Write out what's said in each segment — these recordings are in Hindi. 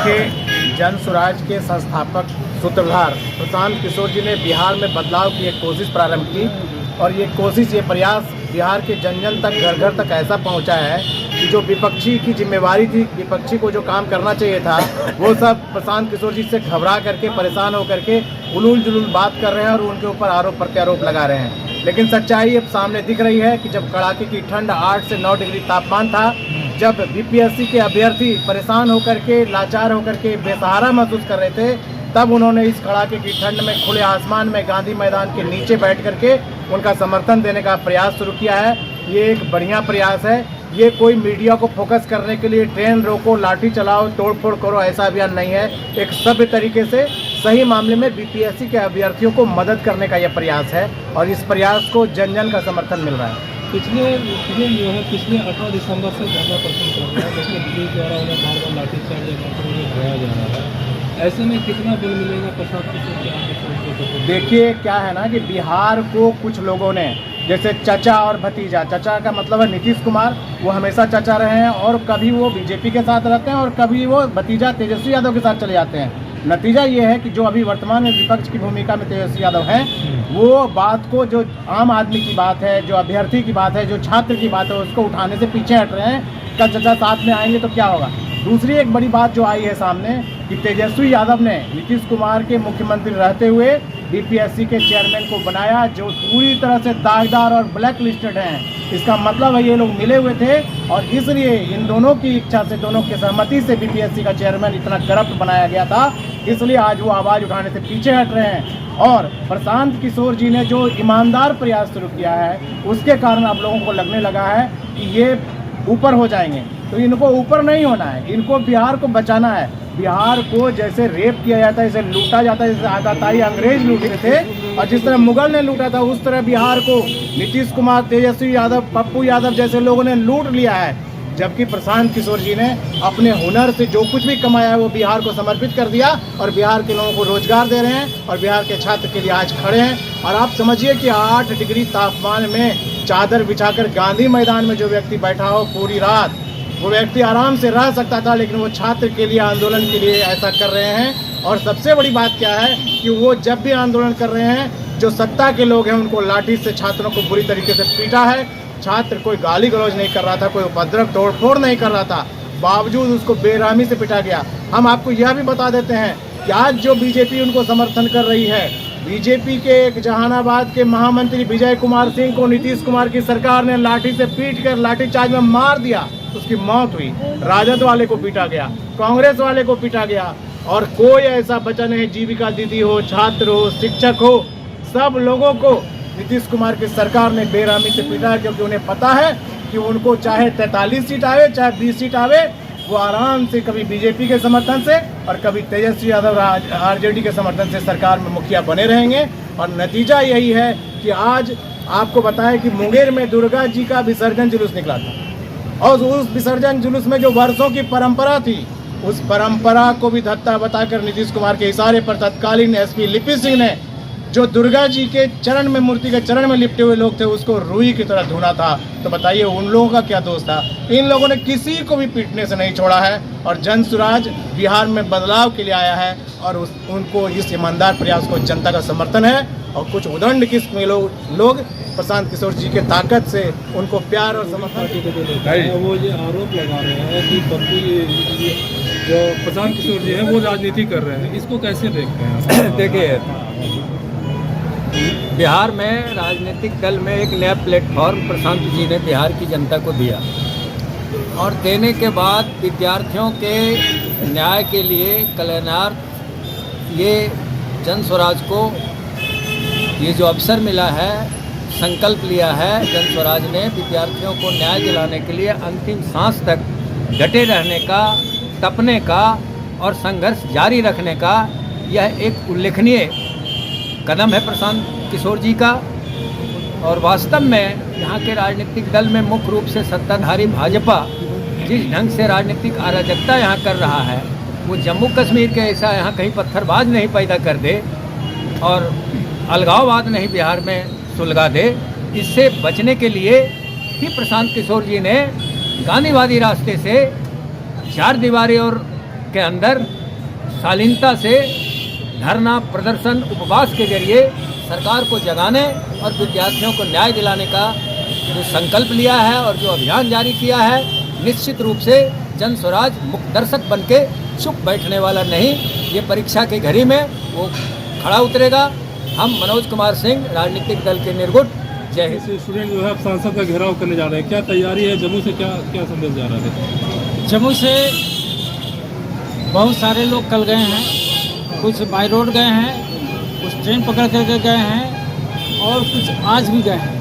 देखिए, जन स्वराज के संस्थापक सूत्रधार प्रशांत किशोर जी ने बिहार में बदलाव की एक कोशिश प्रारंभ की और ये कोशिश, ये प्रयास बिहार के जन जन तक, घर घर तक ऐसा पहुंचा है कि जो विपक्षी की जिम्मेवारी थी, विपक्षी को जो काम करना चाहिए था, वो सब प्रशांत किशोर जी से घबरा करके, परेशान होकर के उलूल जुलूल बात कर रहे हैं और उनके ऊपर आरोप प्रत्यारोप लगा रहे हैं। लेकिन सच्चाई अब सामने दिख रही है कि जब कड़ाके की ठंड 8 से 9 डिग्री तापमान था, जब बीपीएससी के अभ्यर्थी परेशान होकर के, लाचार होकर के बेसहारा महसूस कर रहे थे, तब उन्होंने इस कड़ाके की ठंड में खुले आसमान में गांधी मैदान के नीचे बैठ करके उनका समर्थन देने का प्रयास शुरू किया है। ये एक बढ़िया प्रयास है। ये कोई मीडिया को फोकस करने के लिए ट्रेन रोको, लाठी चलाओ, तोड़फोड़ करो, ऐसा अभियान नहीं है। एक सभ्य तरीके से सही मामले में बीपीएससी के अभ्यर्थियों को मदद करने का यह प्रयास है और इस प्रयास को जन जन का समर्थन मिल रहा है। पिछले 18 दिसंबर से धरना प्रदर्शन कर रहा है, लेकिन पुलिस द्वारा उन्हें बार बार लाठीचार्ज या कांटों में भगाया जा रहा है। ऐसे में कितना बल मिलेगा प्रशांत किशोर के आगे? देखिए, क्या है ना कि बिहार को कुछ लोगों ने, जैसे चचा और भतीजा, चचा का मतलब है नीतीश कुमार, वो हमेशा चचा रहे हैं और कभी वो बीजेपी के साथ रहते हैं और कभी वो भतीजा तेजस्वी यादव के साथ चले जाते हैं। नतीजा ये है कि जो अभी वर्तमान में विपक्ष की भूमिका में तेजस्वी यादव हैं, वो बात को, जो आम आदमी की बात है, जो अभ्यर्थी की बात है, जो छात्र की बात है, उसको उठाने से पीछे हट रहे हैं। कल चचा साथ में आएंगे तो क्या होगा। दूसरी एक बड़ी बात जो आई है सामने कि तेजस्वी यादव ने नीतीश कुमार के मुख्यमंत्री रहते हुए बीपीएससी के चेयरमैन को बनाया, जो पूरी तरह से दागदार और ब्लैक लिस्टेड हैं। इसका मतलब है ये लोग मिले हुए थे और इसलिए इन दोनों की इच्छा से, दोनों की सहमति से बीपीएससी का चेयरमैन इतना करप्ट बनाया गया था। इसलिए आज वो आवाज़ उठाने से पीछे हट रहे हैं और प्रशांत किशोर जी ने जो ईमानदार प्रयास शुरू किया है, उसके कारण अब लोगों को लगने लगा है कि ये ऊपर हो जाएंगे। तो इनको ऊपर नहीं होना है, इनको बिहार को बचाना है। बिहार को जैसे रेप किया जाता है, जैसे लूटा जाता है, जैसे आताताई अंग्रेज लूटे थे और जिस तरह मुगल ने लूटा था, उस तरह बिहार को नीतीश कुमार, तेजस्वी यादव, पप्पू यादव जैसे लोगों ने लूट लिया है। जबकि प्रशांत किशोर जी ने अपने हुनर से जो कुछ भी कमाया है वो बिहार को समर्पित कर दिया और बिहार के लोगों को रोजगार दे रहे हैं और बिहार के छात्र के लिए आज खड़े हैं। और आप समझिए कि 8 डिग्री तापमान में चादर बिछाकर गांधी मैदान में जो व्यक्ति बैठा हो पूरी रात, वो व्यक्ति आराम से रह सकता था, लेकिन वो छात्र के लिए, आंदोलन के लिए ऐसा कर रहे हैं। और सबसे बड़ी बात क्या है कि वो जब भी आंदोलन कर रहे हैं, जो सत्ता के लोग हैं उनको लाठी से छात्रों को बुरी तरीके से पीटा है। छात्र कोई गाली गलौज नहीं कर रहा था, कोई उपद्रव तोड़फोड़ नहीं कर रहा था, बावजूद उसको बेरहमी से पिटा गया। हम आपको यह भी बता देते हैं कि आज जो बीजेपी उनको समर्थन कर रही है, बीजेपी के एक जहानाबाद के महामंत्री विजय कुमार सिंह को नीतीश कुमार की सरकार ने लाठी से पीट कर लाठीचार्ज में मार दिया, उसकी मौत हुई। राजद वाले को पीटा गया, कांग्रेस वाले को पीटा गया और कोई ऐसा बचा नहीं, जीविका दीदी हो, छात्र हो, शिक्षक हो, सब लोगों को नीतीश कुमार की सरकार ने बेरहमी से पीटा है। क्योंकि उन्हें पता है कि उनको चाहे 43 सीट आवे, चाहे 20 सीट आवे, वो आराम से कभी बीजेपी के समर्थन से और कभी तेजस्वी यादव आरजेडी के समर्थन से सरकार में मुखिया बने रहेंगे। और नतीजा यही है कि आज आपको बताएं कि मुंगेर में दुर्गा जी का विसर्जन जुलूस निकला था और उस विसर्जन जुलूस में जो वर्षों की परंपरा थी, उस परंपरा को भी धत्ता बताकर नीतीश कुमार के इशारे पर तत्कालीन एसपी लिपि सिंह ने, जो दुर्गा जी के चरण में, मूर्ति के चरण में लिपटे हुए लोग थे, उसको रुई की तरह धुना था। तो बताइए उन लोगों का क्या दोष था। इन लोगों ने किसी को भी पीटने से नहीं छोड़ा है और जन स्वराज बिहार में बदलाव के लिए आया है और उनको इस ईमानदार प्रयास को जनता का समर्थन है। और कुछ उदंड किस्म के लोग प्रशांत किशोर जी के ताकत से उनको प्यार और समर्थन। वो ये आरोप लगा रहे हैं कि जो प्रशांत किशोर जी हैं वो राजनीति कर रहे हैं, इसको कैसे देखते हैं? देखिए, बिहार में राजनीतिक दल में एक नया प्लेटफॉर्म प्रशांत जी ने बिहार की जनता को दिया और देने के बाद विद्यार्थियों के न्याय के लिए, कल्याणार्थ, ये जन स्वराज को ये जो अवसर मिला है, संकल्प लिया है जन स्वराज ने विद्यार्थियों को न्याय दिलाने के लिए अंतिम सांस तक डटे रहने का, तपने का और संघर्ष जारी रखने का, यह एक उल्लेखनीय कदम है प्रशांत किशोर जी का। और वास्तव में यहाँ के राजनीतिक दल में मुख्य रूप से सत्ताधारी भाजपा जिस ढंग से राजनीतिक अराजकता यहाँ कर रहा है, वो जम्मू कश्मीर के ऐसा यहाँ कहीं पत्थरबाज नहीं पैदा कर दे और अलगाववाद नहीं बिहार में सुलगा दे। इससे बचने के लिए ही प्रशांत किशोर जी ने गांधीवादी रास्ते से 4 दीवारी और के अंदर शालीनता से धरना, प्रदर्शन, उपवास के जरिए सरकार को जगाने और विद्यार्थियों को न्याय दिलाने का जो संकल्प लिया है और जो अभियान जारी किया है, निश्चित रूप से जन स्वराज मुक्त दर्शक बन के चुप बैठने वाला नहीं, ये परीक्षा की घड़ी में वो खड़ा उतरेगा। हम मनोज कुमार सिंह, राजनीतिक दल के निर्गुट, जय हिंद। स्टूडेंट जो है अब सांसद का घेराव करने जा रहे हैं, क्या तैयारी है? जम्मू से क्या संदेश जा रहा है? जम्मू से बहुत सारे लोग कल गए हैं, कुछ बाई रोड गए हैं, कुछ ट्रेन पकड़ करके गए हैं और कुछ आज भी गए हैं।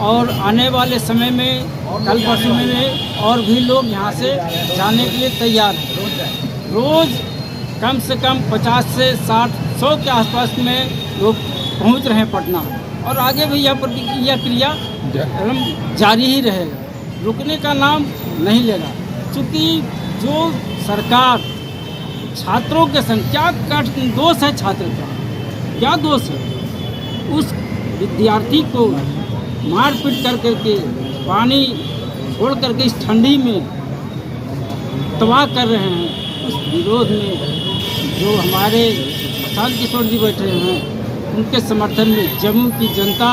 और आने वाले समय में कल परसों में और भी लोग यहाँ से जाने के लिए तैयार हैं। रोज़ कम से कम 50 से 60, 100 के आसपास में लोग पहुँच रहे हैं पटना, और आगे भी यह प्रतिक्रिया क्रिया जारी ही रहेगा, रुकने का नाम नहीं लेगा। क्योंकि जो सरकार छात्रों के संग क्या दोष है, छात्र का क्या दोष है? उस विद्यार्थी को मारपीट कर करके, पानी छोड़ करके इस ठंडी में तबाह कर रहे हैं। उस विरोध में जो हमारे प्रशांत किशोर जी बैठे हैं, उनके समर्थन में जम्मू की जनता,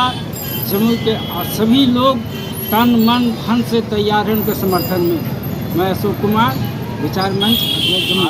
जम्मू के सभी लोग तन मन धन से तैयार हैं उनके समर्थन में। मैं अशोक कुमार, विचार मंच, जम्मू।